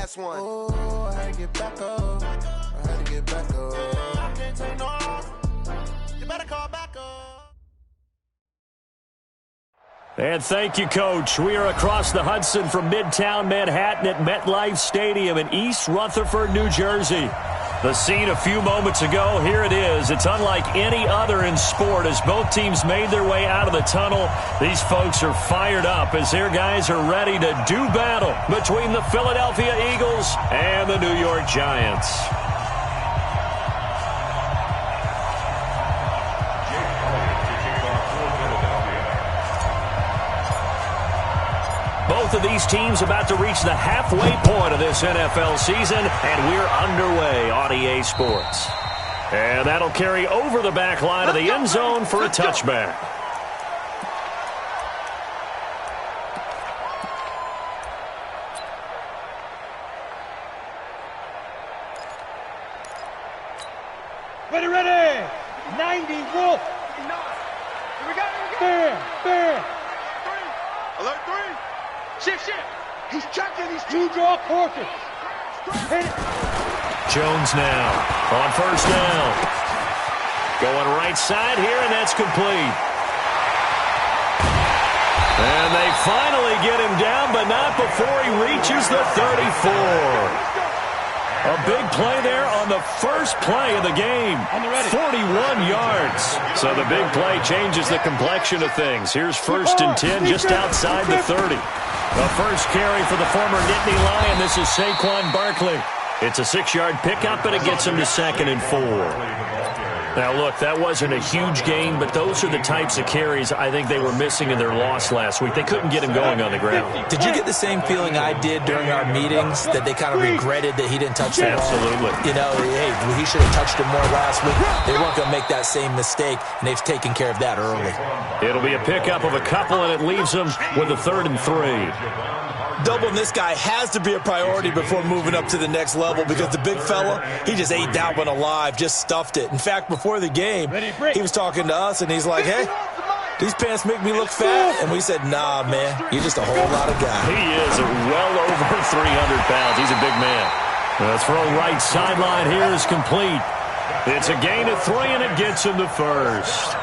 last one. Oh, I had to get back up. I had to get back up. I can't take no. You better call back up. And thank you, Coach. We are across the Hudson from Midtown Manhattan at MetLife Stadium in East Rutherford, New Jersey. The scene a few moments ago, here it is. It's unlike any other in sport as both teams made their way out of the tunnel. These folks are fired up as their guys are ready to do battle between the Philadelphia Eagles and the New York Giants. Both of these teams about to reach the halfway point of this NFL season, and we're underway on EA Sports. And that'll carry over the back line of the end zone for a touchback. Ready. 90, Wolf. Here we go. Fair. Alert 3. Shift. He's checking. Two draw courses. Hit it. Jones now on first down. Going right side here, and that's complete. And they finally get him down, but not before he reaches the 34. A big play there on the first play of the game. 41 yards. So the big play changes the complexion of things. Here's first and 10 just outside the 30. The first carry for the former Nittany Lion. This is Saquon Barkley. It's a 6-yard pickup, and it gets him to 2nd and 4. Now, look, that wasn't a huge gain, but those are the types of carries I think they were missing in their loss last week. They couldn't get him going on the ground. Did you get the same feeling I did during our meetings, that they kind of regretted that he didn't touch the ball? Absolutely. You know, hey, he should have touched him more last week. They weren't going to make that same mistake, and they've taken care of that early. It'll be a pickup of a couple, and it leaves them with a 3rd and 3. Doubling this guy has to be a priority before moving up to the next level because the big fella, he just ate that one alive, just stuffed it. In fact, before the game, he was talking to us, and he's like, hey, these pants make me look fat. And we said, nah, man, you're just a whole lot of guy. He is well over 300 pounds. He's a big man. The throw right sideline here is complete. It's a gain of 3, and it gets him to first.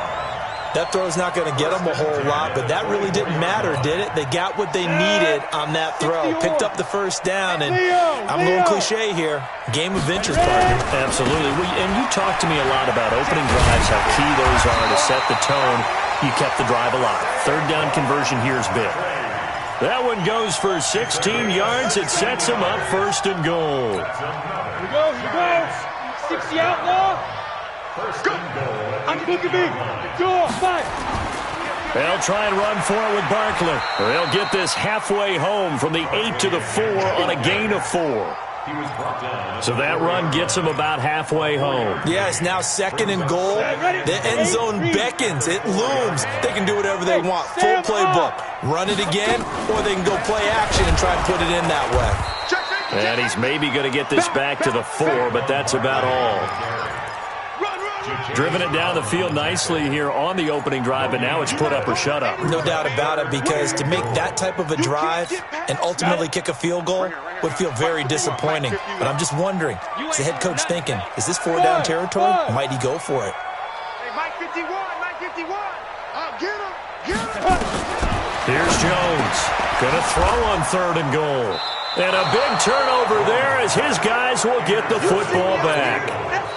That throw's not going to get them a whole lot, but that really didn't matter, did it? They got what they needed on that throw. Picked up the first down, and I'm going cliche here. Game of inches, partner. Absolutely. And you talked to me a lot about opening drives, how key those are to set the tone. You kept the drive alive. 3rd down conversion here is big. That one goes for 16 yards. It sets him up 1st and goal. Here we go. 60 outlaw. Go. Look at me. Go, fight. They'll try and run for it with Barkley. They'll get this halfway home from the 8 to the 4 on a gain of 4. So that run gets them about halfway home. Yeah, it's now 2nd and goal. The end zone beckons. It looms. They can do whatever they want. Full playbook. Run it again, or they can go play action and try and put it in that way. And he's maybe going to get this back to the 4, but that's about all. Driven it down the field nicely here on the opening drive, but now it's put up or shut up. No doubt about it, because to make that type of a drive and ultimately kick a field goal would feel very disappointing. But I'm just wondering, is the head coach thinking, is this 4-down territory? Might he go for it? Hey, Mike 51. Get him. Here's Jones. Going to throw on 3rd and goal. And a big turnover there as his guys will get the football back.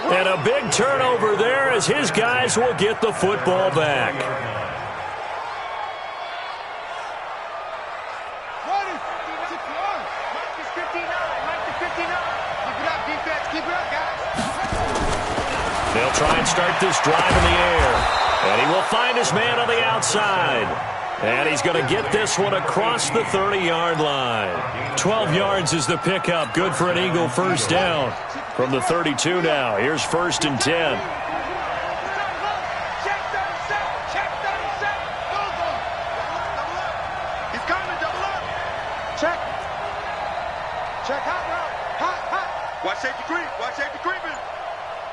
And a big turnover there as his guys will get the football back. They'll try and start this drive in the air. And he will find his man on the outside. And he's going to get this one across the 30-yard line. 12 yards is the pickup. Good for an Eagle 1st down. From the 32 now. Here's 1st and 10. He's coming, double up. Check hot route. Watch safety creeping.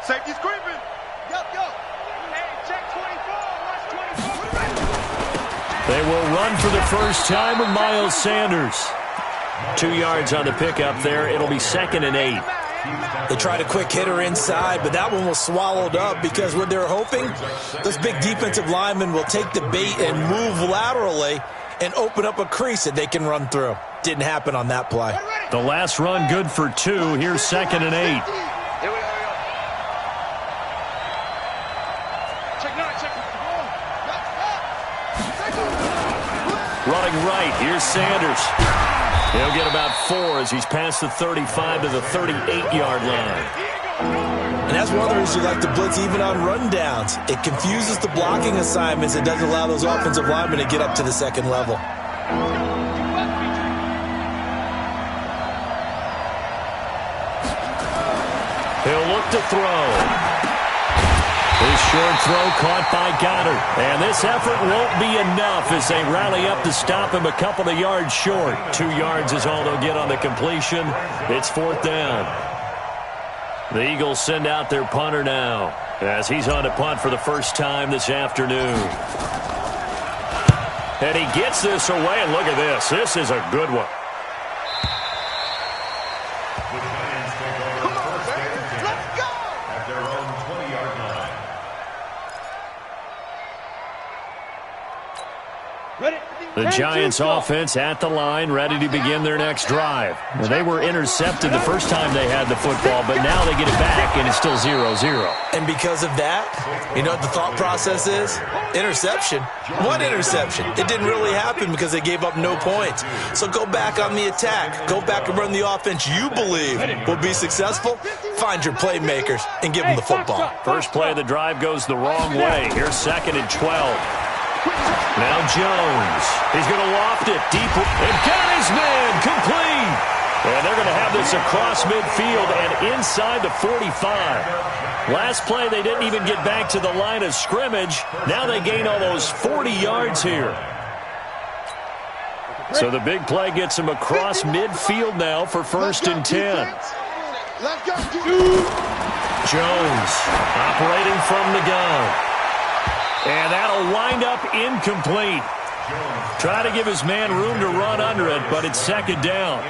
Safety's creeping. Yo. Hey, check 24. Watch 24. They will run for the first time with Miles Sanders. 2 yards on the pickup there. It'll be 2nd and 8. They tried a quick hitter inside, but that one was swallowed up because what they're hoping, those big defensive linemen will take the bait and move laterally and open up a crease that they can run through. Didn't happen on that play. The last run good for 2. Here's 2nd and 8. Running right, here's Sanders. He'll get about 4 as he's past the 35 to the 38-yard line. And that's one of the reasons you like to blitz even on rundowns. It confuses the blocking assignments. It doesn't allow those offensive linemen to get up to the second level. He'll look to throw. His short throw caught by Goddard. And this effort won't be enough as they rally up to stop him a couple of yards short. 2 yards is all they'll get on the completion. It's 4th down. The Eagles send out their punter now as he's on to punt for the first time this afternoon. And he gets this away, and look at this. This is a good one. The Giants offense at the line, ready to begin their next drive. Well, they were intercepted the first time they had the football, but now they get it back, and it's still 0-0. And because of that, you know what the thought process is? Interception. What interception? It didn't really happen because they gave up no points. So go back on the attack. Go back and run the offense you believe will be successful. Find your playmakers and give them the football. First play of the drive goes the wrong way. Here's 2nd and 12. Now Jones. He's going to loft it deep. And got his man complete. And they're going to have this across midfield and inside the 45. Last play, they didn't even get back to the line of scrimmage. Now they gain almost 40 yards here. So the big play gets them across midfield now for 1st and 10. Jones operating from the gun. And that'll wind up incomplete. Try to give his man room to run under it, but it's 2nd down.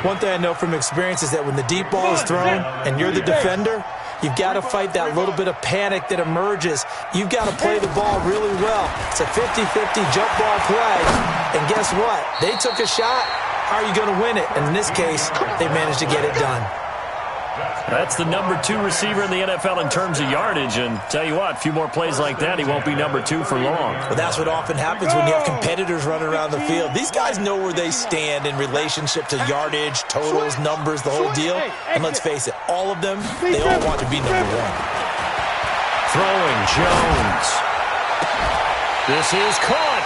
One thing I know from experience is that when the deep ball is thrown and you're the defender, you've got to fight that little bit of panic that emerges. You've got to play the ball really well. It's a 50-50 jump ball play. And guess what? They took a shot. How are you going to win it? And in this case, they managed to get it done. That's the number 2 receiver in the NFL in terms of yardage. And tell you what, a few more plays like that, he won't be number 2 for long. But that's what often happens when you have competitors running around the field. These guys know where they stand in relationship to yardage, totals, numbers, the whole deal. And let's face it, all of them, they all want to be number 1. Throwing, Jones. This is caught.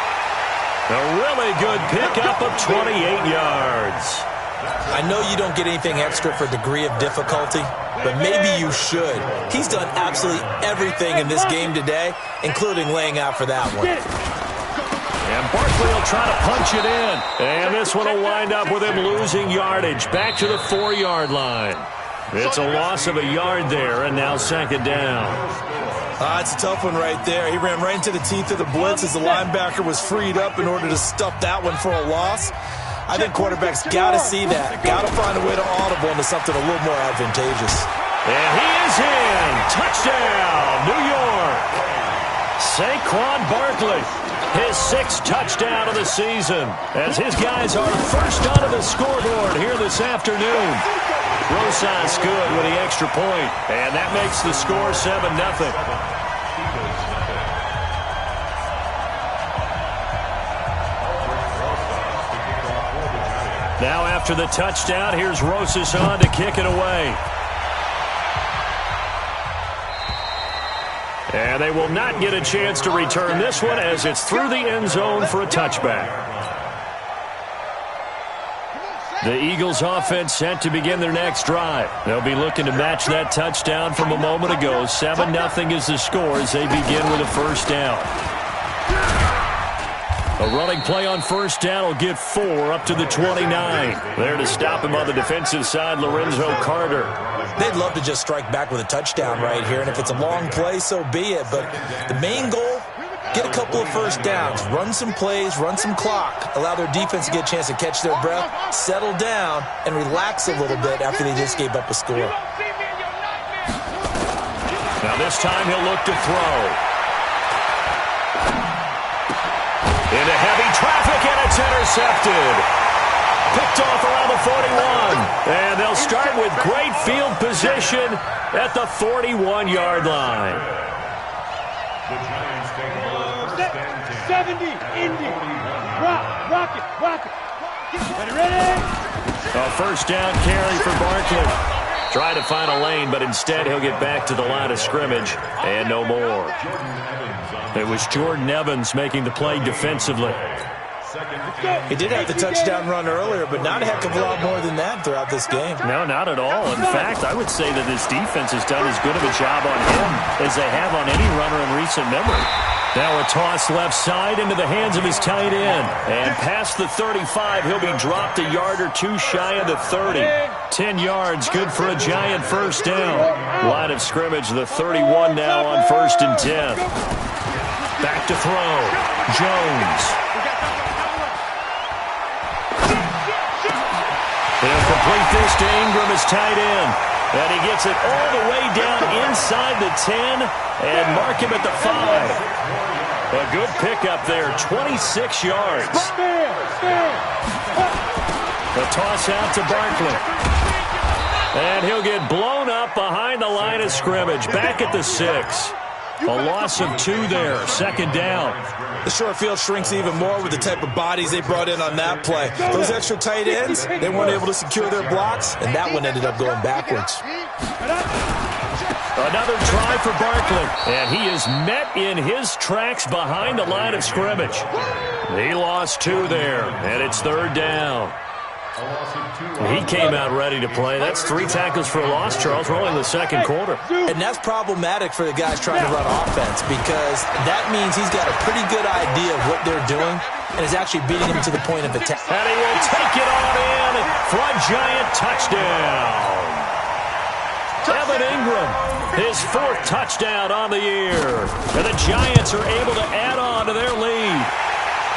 A really good pickup of 28 yards. I know you don't get anything extra for degree of difficulty, but maybe you should. He's done absolutely everything in this game today, including laying out for that one. And Barkley will try to punch it in. And this one will wind up with him losing yardage. Back to the 4-yard line. It's a loss of a yard there, and now 2nd down. It's a tough one right there. He ran right into the teeth of the blitz as the linebacker was freed up in order to stuff that one for a loss. I think quarterbacks got to see that. Got to find a way to audible into something a little more advantageous. And he is in. Touchdown, New York. Saquon Barkley, his 6th touchdown of the season, as his guys are first onto the scoreboard here this afternoon. Rosas good with the extra point, and that makes the score 7-0. Now after the touchdown, here's Rosas on to kick it away. And they will not get a chance to return this one as it's through the end zone for a touchback. The Eagles offense set to begin their next drive. They'll be looking to match that touchdown from a moment ago. 7-0 is the score as they begin with a 1st down. A running play on 1st down will get 4 up to the 29. There to stop him on the defensive side, Lorenzo Carter. They'd love to just strike back with a touchdown right here, and if it's a long play, so be it. But the main goal, get a couple of first downs, run some plays, run some clock, allow their defense to get a chance to catch their breath, settle down, and relax a little bit after they just gave up a score. Now this time he'll look to throw. Into heavy traffic, and it's intercepted. Picked off around the 41. And they'll start with great field position at the 41-yard line. The Giants take the ball first and 10. 70, Indy. Rock it. Ready? A first down carry for Barkley. Trying to find a lane, but instead he'll get back to the line of scrimmage and no more. It was Jordan Evans making the play defensively. He did have the touchdown run earlier, but not a heck of a lot more than that throughout this game. No, not at all. In fact, I would say that this defense has done as good of a job on him as they have on any runner in recent memory. Now a toss left side into the hands of his tight end. And past the 35, he'll be dropped a yard or two shy of the 30. 10 yards, good for a Giant first down. Line of scrimmage, the 31 now on 1st and 10. Back to throw. Jones. He'll complete this to Ingram as tight end. And he gets it all the way down inside the 10 and mark him at the 5. A good pickup there, 26 yards. The toss out to Barkley. And he'll get blown up behind the line of scrimmage, back at the 6. A loss of 2 there, 2nd down. The short field shrinks even more with the type of bodies they brought in on that play. Those extra tight ends, they weren't able to secure their blocks, and that one ended up going backwards. Another try for Barkley, and he is met in his tracks behind the line of scrimmage. He lost 2 there, and it's 3rd down. He came out ready to play. That's 3 tackles for a loss, Charles. We're only in the 2nd quarter. And that's problematic for the guys trying to run offense because that means he's got a pretty good idea of what they're doing and is actually beating them to the point of attack. And he will take it on in for a Giant touchdown. Evan Ingram, his 4th touchdown on the year. And the Giants are able to add on to their lead.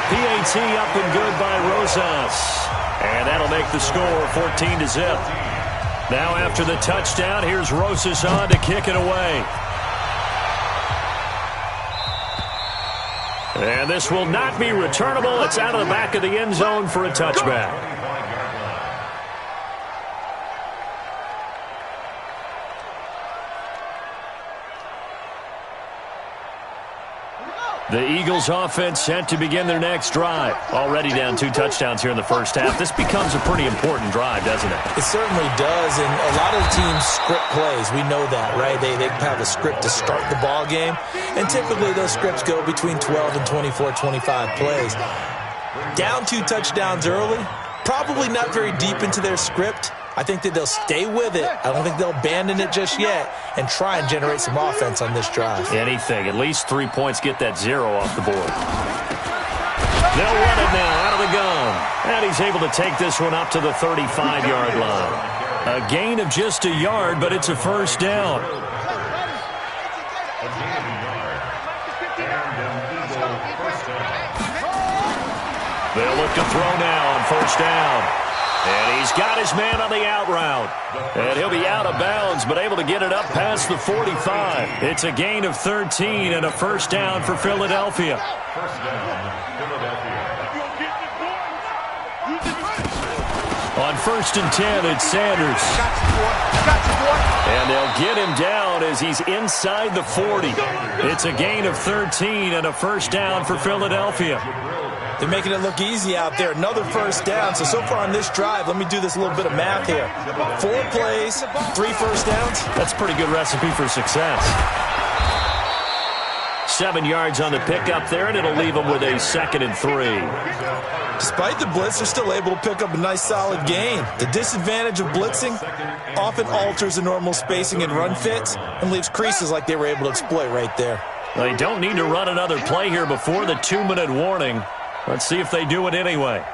PAT up and good by Rosas. And that'll make the score 14-0. Now after the touchdown, here's Rosas on to kick it away. And this will not be returnable. It's out of the back of the end zone for a touchback. The Eagles offense set to begin their next drive. Already down 2 touchdowns here in the first half. This becomes a pretty important drive, doesn't it? It certainly does, and a lot of teams script plays. We know that, right? They have a script to start the ball game, and typically those scripts go between 12 and 24, 25 plays. Down 2 touchdowns early, probably not very deep into their script. I think that they'll stay with it. I don't think they'll abandon it just yet and try and generate some offense on this drive. Anything. At least 3 points, get that 0 off the board. They'll run it now out of the gun. And he's able to take this one up to the 35-yard line. A gain of just a yard, but it's a first down. They'll look to throw now on first down. And he's got his man on the out route. And he'll be out of bounds, but able to get it up past the 45. It's a gain of 13 and a first down for Philadelphia. First down, Philadelphia. On 1st and 10, it's Sanders. And they'll get him down as he's inside the 40. It's a gain of 13 and a first down for Philadelphia. They're making it look easy out there. Another first down. So far on this drive, let me do this little bit of math here. 4 plays, 3 first downs. That's a pretty good recipe for success. 7 yards on the pickup there, and it'll leave them with a 2nd and 3. Despite the blitz, they're still able to pick up a nice solid gain. The disadvantage of blitzing often alters the normal spacing and run fits and leaves creases like they were able to exploit right there. They don't need to run another play here before the 2-minute warning. Let's see if they do it anyway.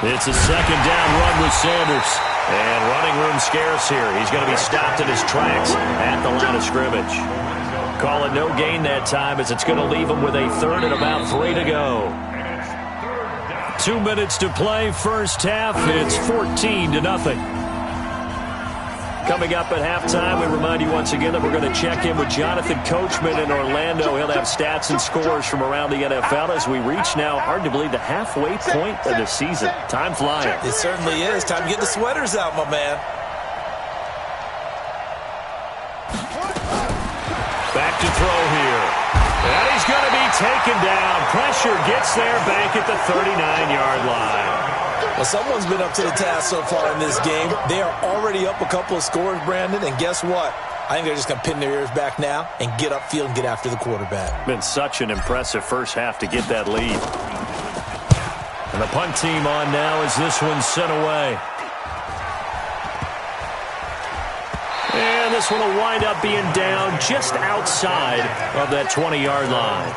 It's a 2nd down run with Sanders. And running room scarce here. He's going to be stopped in his tracks at the line of scrimmage. Call it no gain that time as it's going to leave them with a third and about 3 to go. 2 minutes to play, first half. It's 14-0. Coming up at halftime, we remind you once again that we're going to check in with Jonathan Coachman in Orlando. He'll have stats and scores from around the NFL as we reach now, hard to believe, the halfway point of the season. Time flying. It certainly is. Time to get the sweaters out, my man. Back to throw here. And he's going to be taken down. Pressure gets there back at the 39-yard line. Well, someone's been up to the task so far in this game. They are already up a couple of scores, Brandon, and guess what? I think they're just going to pin their ears back now and get upfield and get after the quarterback. Been such an impressive first half to get that lead. And the punt team on now as this one's sent away. And this one will wind up being down just outside of that 20-yard line.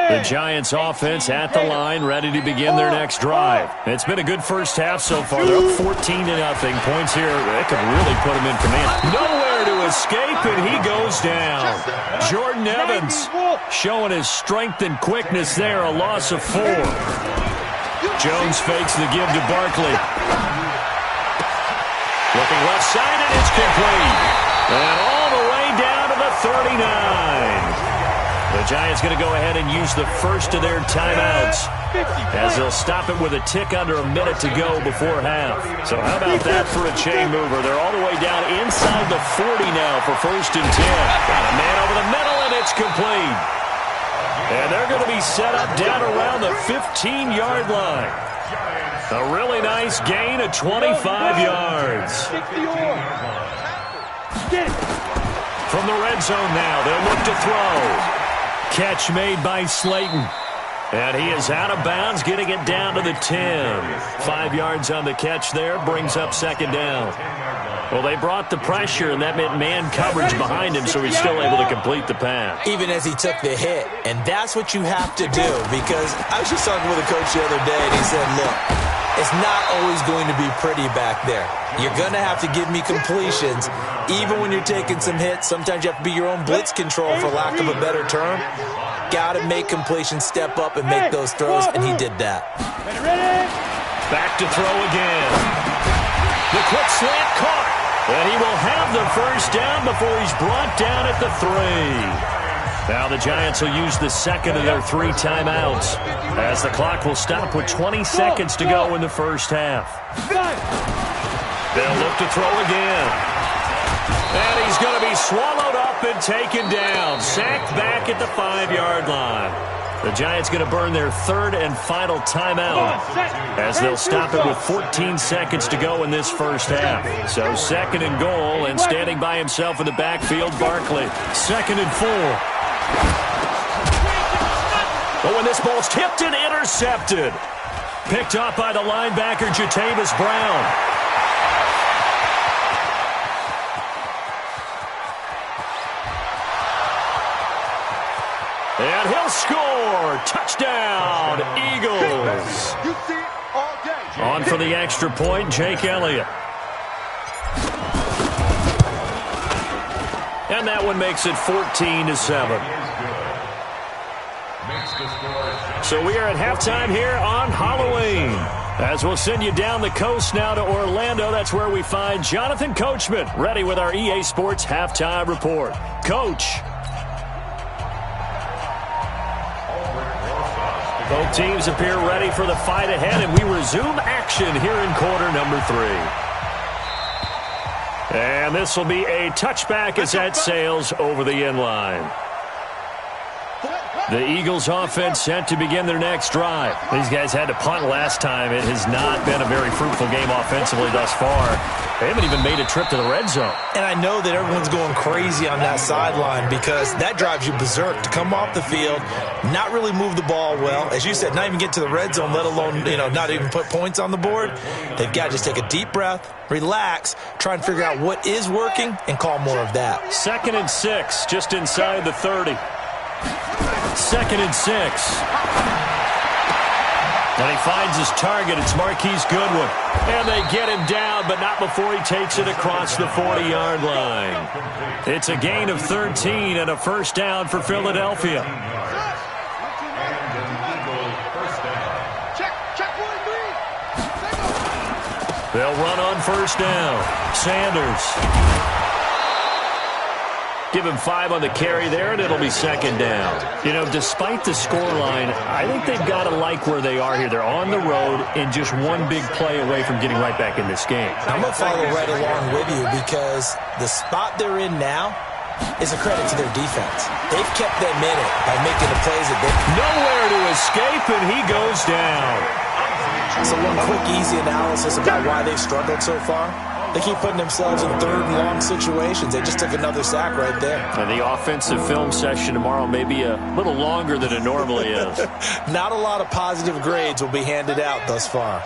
The Giants offense at the line, ready to begin their next drive. It's been a good first half so far. They're up 14-0. Points here, that could really put them in command. Nowhere to escape, and he goes down. Jordan Evans showing his strength and quickness there, a loss of 4. Jones fakes the give to Barkley. Looking left side, and it's complete. And all the way down to the 39. The Giants going to go ahead and use the first of their timeouts as they'll stop it with a tick under a minute to go before half. So how about that for a chain mover? They're all the way down inside the 40 now for 1st and 10. Got a man over the middle, and it's complete. And they're going to be set up down around the 15-yard line. A really nice gain of 25 yards. From the red zone now, they'll look to throw. Catch made by Slayton. And he is out of bounds, getting it down to the 10. 5 yards on the catch there, brings up 2nd down. Well, they brought the pressure, and that meant man coverage behind him, so he's still able to complete the pass. Even as he took the hit. And that's what you have to do, because I was just talking with a coach the other day, and he said, look, it's not always going to be pretty back there. You're going to have to give me completions. Even when you're taking some hits, sometimes you have to be your own blitz control, for lack of a better term. Got to make completions, step up, and make those throws, and he did that. Back to throw again. The quick slant caught. And he will have the first down before he's brought down at the 3. Now the Giants will use the second of their 3 timeouts as the clock will stop with 20 seconds to go in the first half. They'll look to throw again. And he's going to be swallowed up and taken down. Sacked back at the 5-yard line. The Giants going to burn their 3rd and final timeout as they'll stop it with 14 seconds to go in this first half. So 2nd and goal, and standing by himself in the backfield, Barkley. 2nd and 4. Oh, and this ball's tipped and intercepted. Picked off by the linebacker, Jatavis Brown. And he'll score. Touchdown, Eagles. On for the extra point, Jake Elliott. And that one makes it 14-7. So we are at halftime here on Halloween. As we'll send you down the coast now to Orlando. That's where we find Jonathan Coachman, ready with our EA Sports Halftime Report. Coach. Both teams appear ready for the fight ahead, and we resume action here in quarter number 3. And this will be a touchback as that sails over the end line. The Eagles offense set to begin their next drive. These guys had to punt last time. It has not been a very fruitful game offensively thus far. They haven't even made a trip to the red zone. And I know that everyone's going crazy on that sideline because that drives you berserk to come off the field, not really move the ball well. As you said, not even get to the red zone, let alone, not even put points on the board. They've got to just take a deep breath, relax, try and figure out what is working, and call more of that. 2nd and 6, just inside the 30. 2nd and 6. And he finds his target. It's Marquise Goodwin. And they get him down, but not before he takes it across the 40-yard line. It's a gain of 13 and a first down for Philadelphia. They'll run on first down. Sanders. Give him 5 on the carry there, and it'll be second down. You know, despite the scoreline, I think they've got to like where they are here. They're on the road and just one big play away from getting right back in this game. I'm going to follow right along with you because the spot they're in now is a credit to their defense. They've kept them in it by making the plays that they... Nowhere to escape, and he goes down. So one quick, easy analysis about why they've struggled so far. They keep putting themselves in third and long situations. They just took another sack right there. And the offensive film session tomorrow may be a little longer than it normally is. Not a lot of positive grades will be handed out thus far.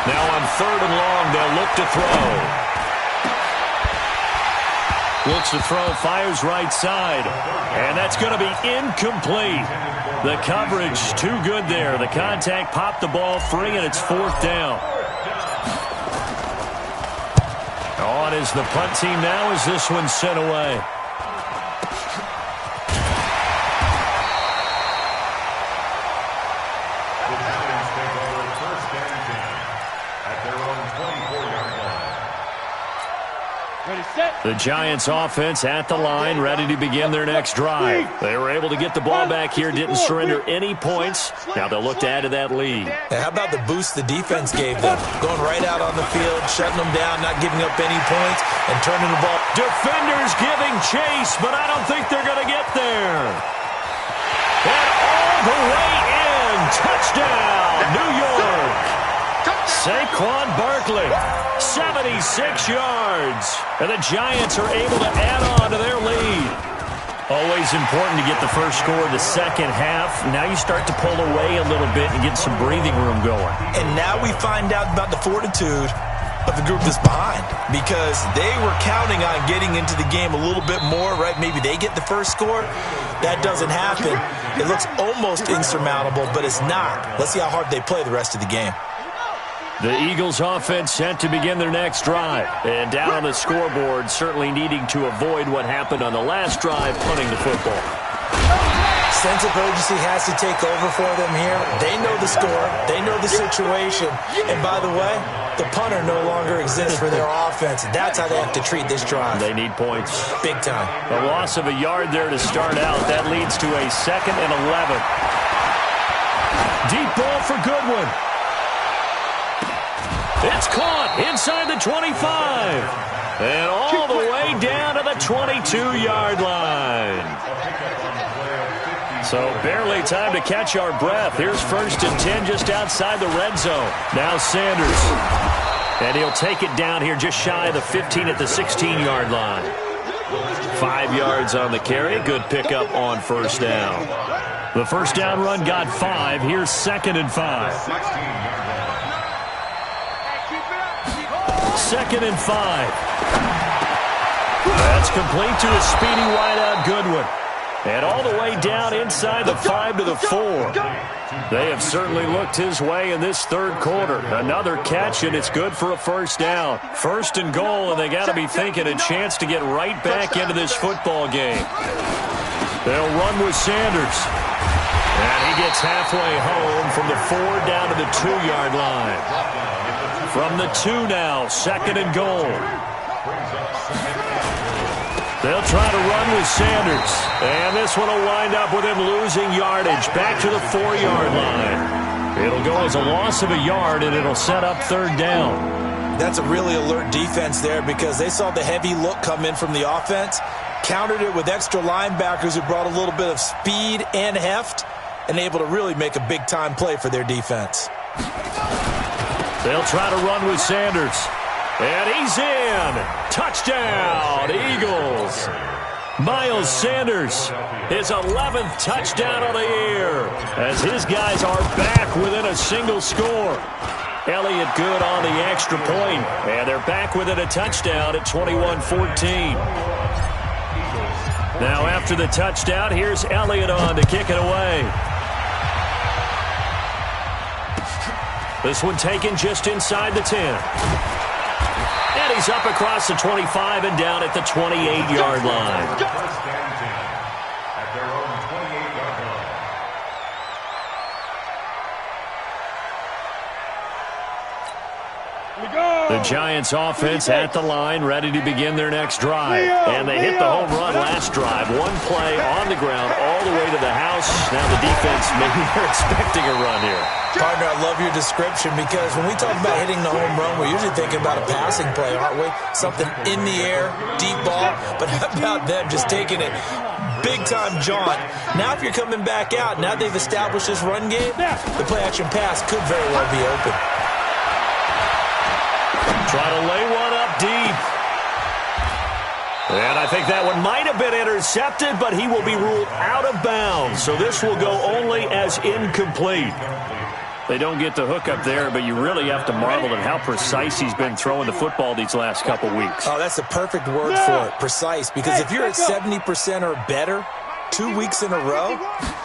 Now on third and long, they'll look to throw. Looks to throw, fires right side. And that's going to be incomplete. The coverage too good there. The contact popped the ball free, and it's fourth down. On is the punt team now as this one's sent away. The Giants offense at the line, ready to begin their next drive. They were able to get the ball back here, didn't surrender any points. Now they'll look to add to that lead. And how about the boost the defense gave them? Going right out on the field, shutting them down, not giving up any points, and turning the ball. Defenders giving chase, but I don't think they're going to get there. And all the way in. Touchdown, New York. Saquon Barkley, 76 yards. And the Giants are able to add on to their lead. Always important to get the first score of the second half. Now you start to pull away a little bit and get some breathing room going. And now we find out about the fortitude of the group that's behind, because they were counting on getting into the game a little bit more, right? Maybe they get the first score. That doesn't happen. It looks almost insurmountable, but it's not. Let's see how hard they play the rest of the game. The Eagles offense set to begin their next drive. And down on the scoreboard, certainly needing to avoid what happened on the last drive, punting the football. Sense of urgency has to take over for them here. They know the score. They know the situation. And by the way, the punter no longer exists for their offense. That's how they have to treat this drive. They need points. Big time. A loss of a yard there to start out. That leads to a 2nd and 11. Deep ball for Goodwin. It's caught inside the 25. And all the way down to the 22-yard line. So barely time to catch our breath. Here's 1st and 10 just outside the red zone. Now Sanders. And he'll take it down here just shy of the 15 at the 16-yard line. 5 yards on the carry. Good pickup on first down. The first down run got 5. Here's 2nd and 5. 2nd and 5. That's complete to a speedy wideout Goodwin. And all the way down inside the 5 to the 4. They have certainly looked his way in this third quarter. Another catch, and it's good for a first down. 1st and goal, and they got to be thinking a chance to get right back into this football game. They'll run with Sanders. And he gets halfway home from the 4 down to the 2-yard line. From the 2 now, 2nd and goal. They'll try to run with Sanders. And this one will wind up with him losing yardage back to the 4-yard line. It'll go as a loss of a yard, and it'll set up 3rd down. That's a really alert defense there because they saw the heavy look come in from the offense, countered it with extra linebackers who brought a little bit of speed and heft, and able to really make a big-time play for their defense. They'll try to run with Sanders. And he's in. Touchdown, Eagles. Miles Sanders, his 11th touchdown of the year, as his guys are back within a single score. Elliott good on the extra point, and they're back within a touchdown at 21-14. Now after the touchdown, here's Elliott on to kick it away. This one taken just inside the 10. And he's up across the 25 and down at the 28-yard line. The Giants offense at the line, ready to begin their next drive. And they hit the home run last drive. One play on the ground all the way to the house. Now the defense, maybe they're expecting a run here. Partner, I love your description because when we talk about hitting the home run, we're usually thinking about a passing play, aren't we? Something in the air, deep ball. But how about them just taking it big-time jaunt? Now if you're coming back out, now they've established this run game, the play-action pass could very well be open. Try to lay one up deep. And I think that one might have been intercepted, but he will be ruled out of bounds. So this will go only as incomplete. They don't get the hook up there, but you really have to marvel at how precise he's been throwing the football these last couple weeks. Oh, that's the perfect word for it, precise. Because if you're at 70% or better 2 weeks in a row,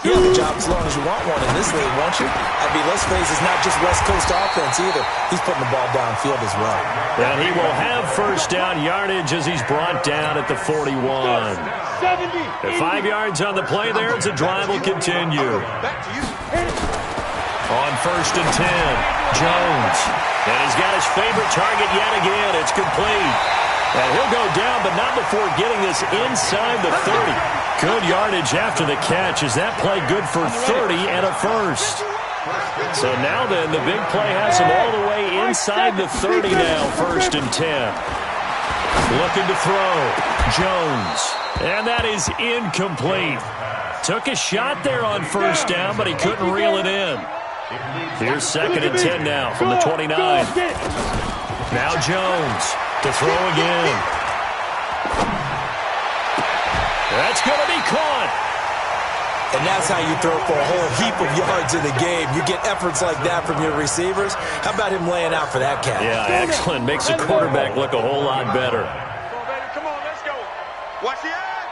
you have a job as long as you want one in this league, won't you? I mean, let's face it, it's not just West Coast offense either. He's putting the ball downfield as well. And he will have first down yardage as he's brought down at the 41. The 5 yards on the play there as the drive will continue. On first and 10, Jones. And he's got his favorite target yet again. It's complete. And he'll go down, but not before getting this inside the 30. Good yardage after the catch. Is that play good for 30 and a first? So now then, the big play has him all the way inside the 30 now, first and 10. Looking to throw, Jones. And that is incomplete. Took a shot there on first down, but he couldn't reel it in. Here's second and 10 now from the 29. Now Jones to throw again. That's going to be caught. And that's how you throw for a whole heap of yards in the game. You get efforts like that from your receivers. How about him laying out for that catch? Yeah, excellent. Makes the quarterback look a whole lot better. Come on, let's go. Watch the eye.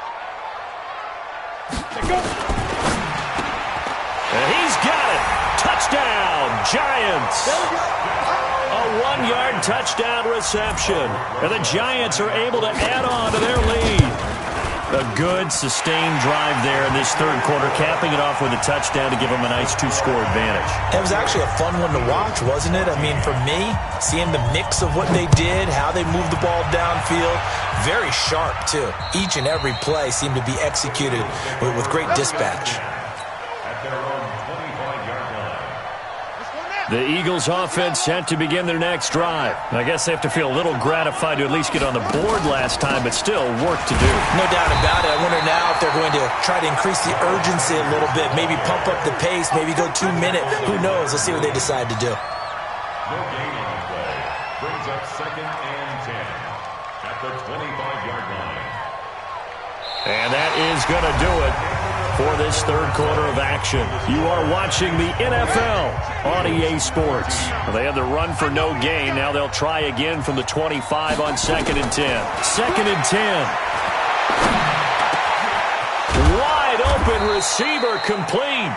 And he's got it. Touchdown, Giants. A 1-yard touchdown reception. And the Giants are able to add on to their lead. A good, sustained drive there in this third quarter, capping it off with a touchdown to give them a nice 2-score advantage. It was actually a fun one to watch, wasn't it? I mean, for me, seeing the mix of what they did, how they moved the ball downfield, very sharp, too. Each and every play seemed to be executed with great dispatch. The Eagles offense set to begin their next drive. I guess they have to feel a little gratified to at least get on the board last time, but still work to do. No doubt about it. I wonder now if they're going to try to increase the urgency a little bit, maybe pump up the pace, maybe go 2 minute. Who knows? Let's see what they decide to do. No gain on the play. Brings up second and 10 at the 25-yard line. And that is going to do it for this third quarter of action. You are watching the NFL on EA Sports. They had the run for no gain. Now they'll try again from the 25 on second and 10. Second and 10. Wide open receiver complete.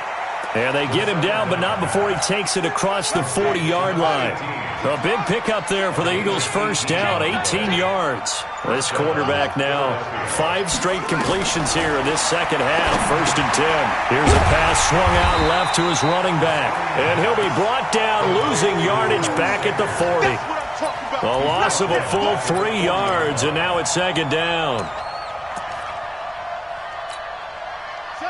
And they get him down, but not before he takes it across the 40-yard line. A big pickup there for the Eagles' first down, 18 yards. This quarterback now, 5 straight completions here in this second half, first and 10. Here's a pass swung out left to his running back. And he'll be brought down, losing yardage back at the 40. A loss of a full 3 yards, and now it's second down.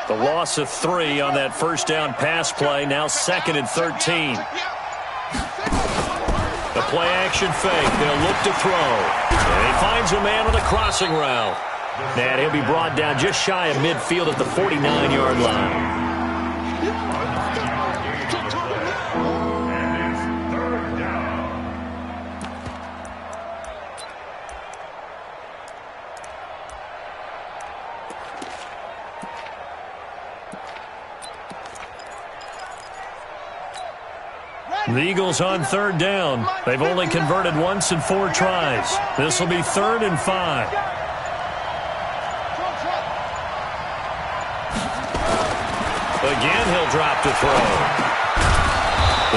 The loss of 3 on that first down pass play, now second and 13. The play action fake, they'll look to throw. And he finds a man on the crossing route. And he'll be brought down just shy of midfield at the 49-yard line. The Eagles on third down. They've only converted once in 4 tries. This will be 3rd and 5. Again, he'll drop to throw.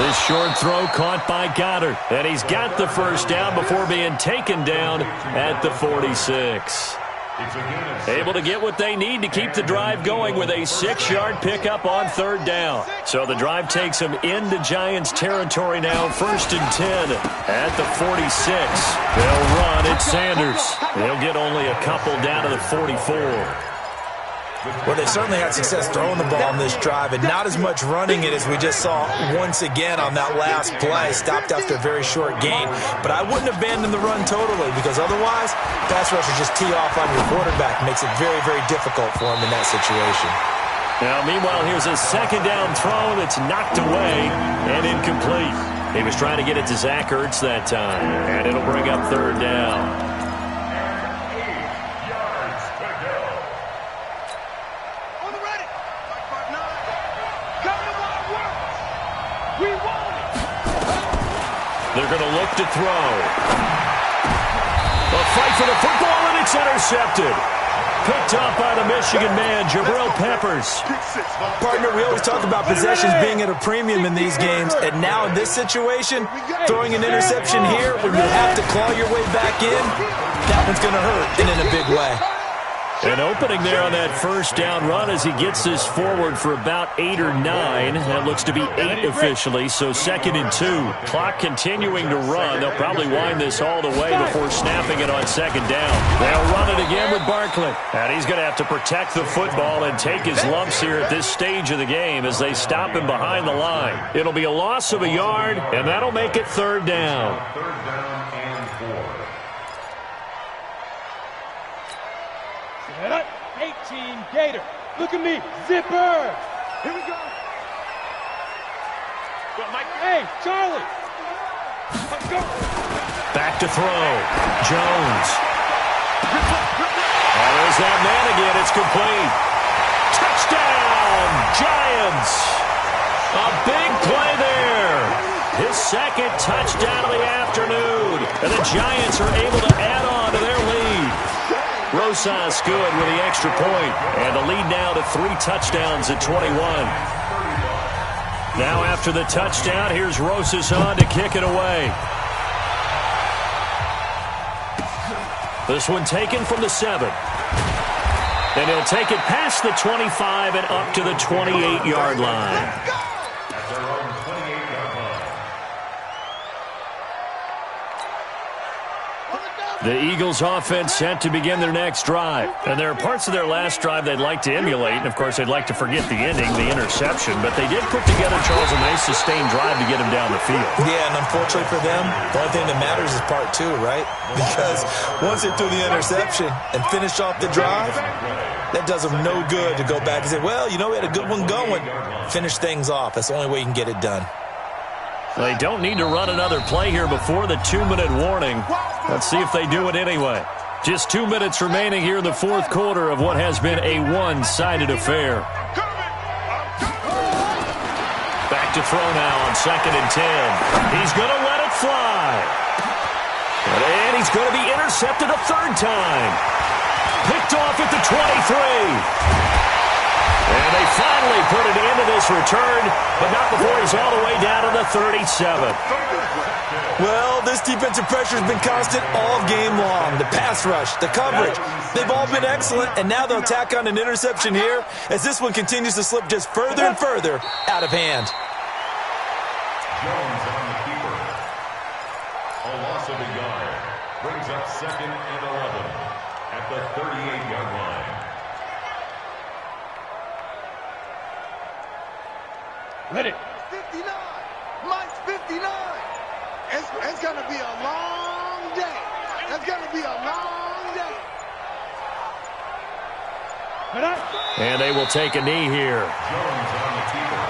This short throw caught by Goddard. And he's got the first down before being taken down at the 46. Able to get what they need to keep the drive going with a 6-yard pickup on third down. So the drive takes them into Giants territory now, 1st and 10 at the 46. They'll run. It's Sanders. They'll get only a couple down to the 44. Well, they've certainly had success throwing the ball on this drive, and not as much running it as we just saw once again on that last play. Stopped after a very short gain. But I wouldn't abandon the run totally, because otherwise, pass rushers just tee off on your quarterback. Makes it very, very difficult for him in that situation. Now, meanwhile, here's a second down throw that's knocked away and incomplete. He was trying to get it to Zach Ertz that time, and it'll bring up third down. They're going to look to throw. A fight for the football, and it's intercepted. Picked up by the Michigan man, Jabril Peppers. Partner, we always talk about possessions being at a premium in these games, and now in this situation, throwing an interception here when you have to claw your way back in, that one's going to hurt, and in a big way. An opening there on that first down run as he gets this forward for about 8 or 9. That looks to be 8 officially, so 2nd and 2. Clock continuing to run. They'll probably wind this all the way before snapping it on 2nd down. They'll run it again with Barkley. And he's going to have to protect the football and take his lumps here at this stage of the game as they stop him behind the line. It'll be a loss of a yard, and that'll make it 3rd down. 3rd down and 4. 18 Gator. Look at me. Zipper. Here we go. Hey, Charlie. Let's go. Back to throw. Jones. Oh, there's that man again. It's complete. Touchdown, Giants. A big play there. His 2nd touchdown of the afternoon. And the Giants are able to add on to their lead. Rosas good with the extra point, and the lead now to 3 touchdowns at 21. Now after the touchdown, here's Rosas on to kick it away. This one taken from the 7. And he'll take it past the 25 and up to the 28-yard line. The Eagles offense set to begin their next drive. And there are parts of their last drive they'd like to emulate. And, of course, they'd like to forget the ending, the interception. But they did put together, Charles, a nice sustained drive to get him down the field. Yeah, and unfortunately for them, the only thing that matters is part 2, right? Because once they threw the interception and finished off the drive, that does them no good to go back and say, well, you know, we had a good one going. Finish things off. That's the only way you can get it done. They don't need to run another play here before the 2-minute warning. Let's see if they do it anyway. Just 2 minutes remaining here in the 4th quarter of what has been a one-sided affair. Back to throw now on 2nd and 10. He's going to let it fly. And he's going to be intercepted a 3rd time. Picked off at the 23. And they finally put an end to this return, but not before he's all the way down to the 37. Well, this defensive pressure has been constant all game long. The pass rush, the coverage, they've all been excellent, and now they'll tack on an interception here as this one continues to slip just further and further out of hand. Jones on the keeper. A loss of a yard. Brings up 2nd and 11 at the 38-yard line. Ready. 59. Mike's 59. It's going to be a long day. It's going to be a long day. And they will take a knee here. Jones on the keeper.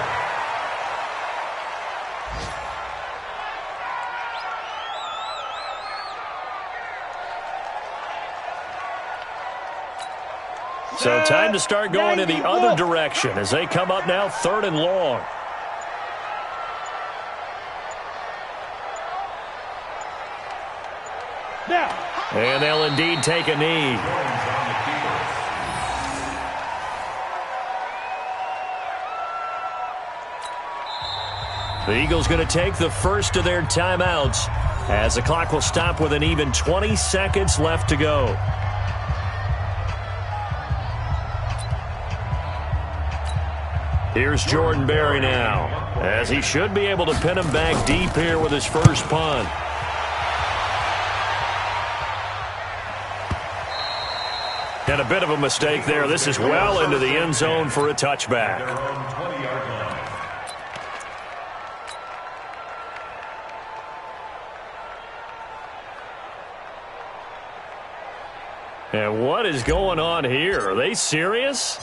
So time to start going in the other direction as they come up now 3rd and long. And they'll indeed take a knee. The Eagles going to take the first of their timeouts as the clock will stop with an even 20 seconds left to go. Here's Jordan Berry now, as he should be able to pin him back deep here with his first punt. And a bit of a mistake there. This is well into the end zone for a touchback. And what is going on here? Are they serious?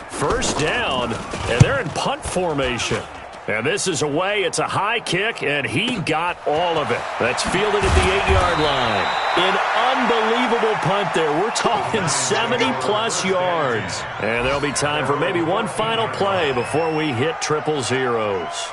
First down, and they're in punt formation. And this is away. It's a high kick, and he got all of it. That's fielded at the 8-yard line. An unbelievable punt there. We're talking 70-plus yards. And there'll be time for maybe one final play before we hit triple zeros.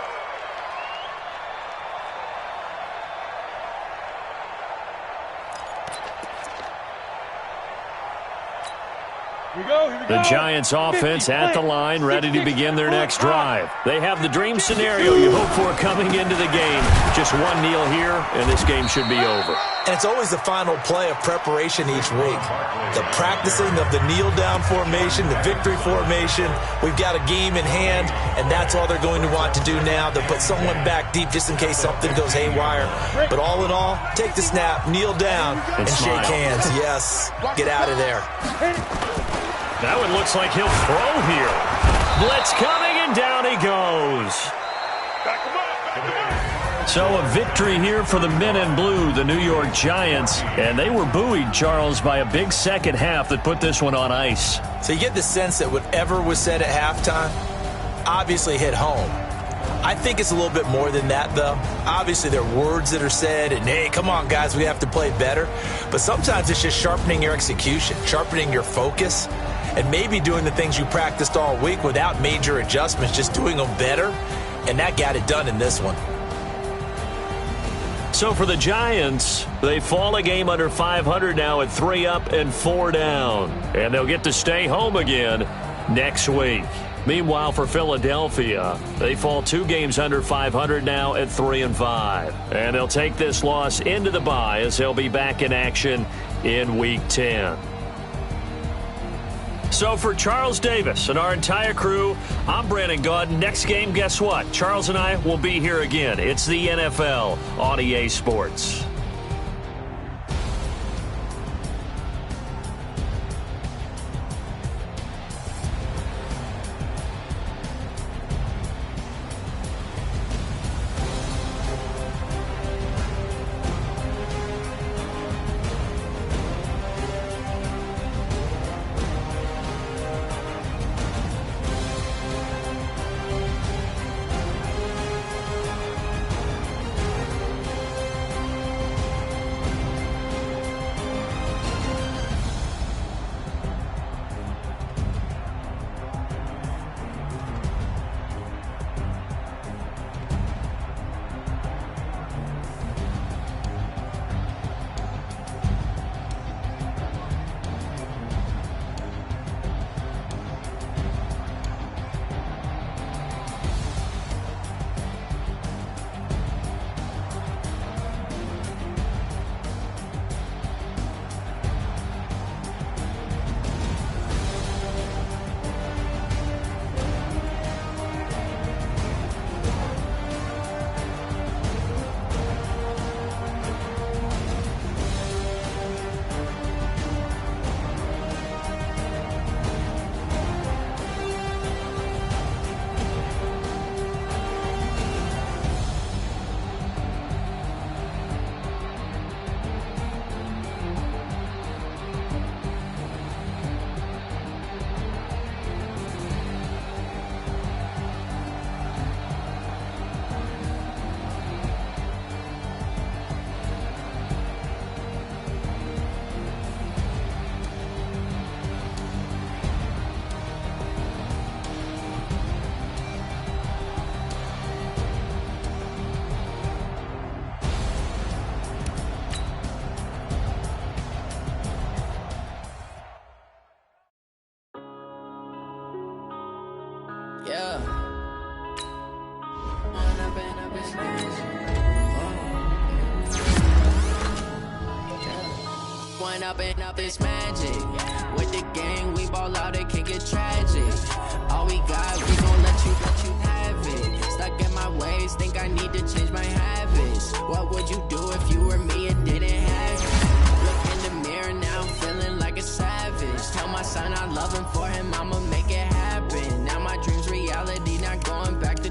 The Giants offense at the line, ready to begin their next drive. They have the dream scenario you hope for coming into the game. Just one kneel here, and this game should be over. And it's always the final play of preparation each week. The practicing of the kneel-down formation, the victory formation. We've got a game in hand, and that's all they're going to want to do now. They'll put someone back deep just in case something goes haywire. But all in all, take the snap, kneel down, and shake hands. Yes, get out of there. That one looks like he'll throw here. Blitz coming, and down he goes. So a victory here for the men in blue, the New York Giants. And they were buoyed, Charles, by a big second half that put this one on ice. So you get the sense that whatever was said at halftime obviously hit home. I think it's a little bit more than that, though. Obviously, there are words that are said, and, hey, come on, guys, we have to play better. But sometimes it's just sharpening your execution, sharpening your focus, and maybe doing the things you practiced all week without major adjustments, just doing them better, and that got it done in this one. So for the Giants, they fall a game under 500 now at 3 up and 4 down. And they'll get to stay home again next week. Meanwhile, for Philadelphia, they fall 2 games under 500 now at 3 and 5. And they'll take this loss into the bye as they'll be back in action in Week 10. So for Charles Davis and our entire crew, I'm Brandon Gaudin. Next game, guess what? Charles and I will be here again. It's the NFL on EA Sports. one up and up is magic. With the gang, we ball out, it can get tragic. All we got, we gon' let you have it. Stuck in my ways, think I need to change my habits. What would you do if you were me and didn't have it? Look in the mirror now, I'm feeling like a savage. Tell my son I love him, for him I'ma make it happen. Now my dream's reality, not going back to.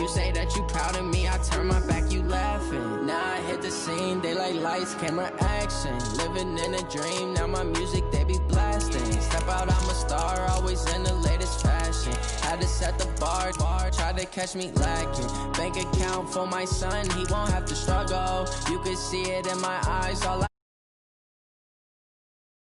You say that you proud of me, I turn my back, you laughing. Now I hit the scene, they like lights, camera, action. Living in a dream, now my music, they be blasting. Step out, I'm a star, always in the latest fashion. Had to set the bar, try to catch me lacking. Bank account for my son, he won't have to struggle. You could see it in my eyes, all I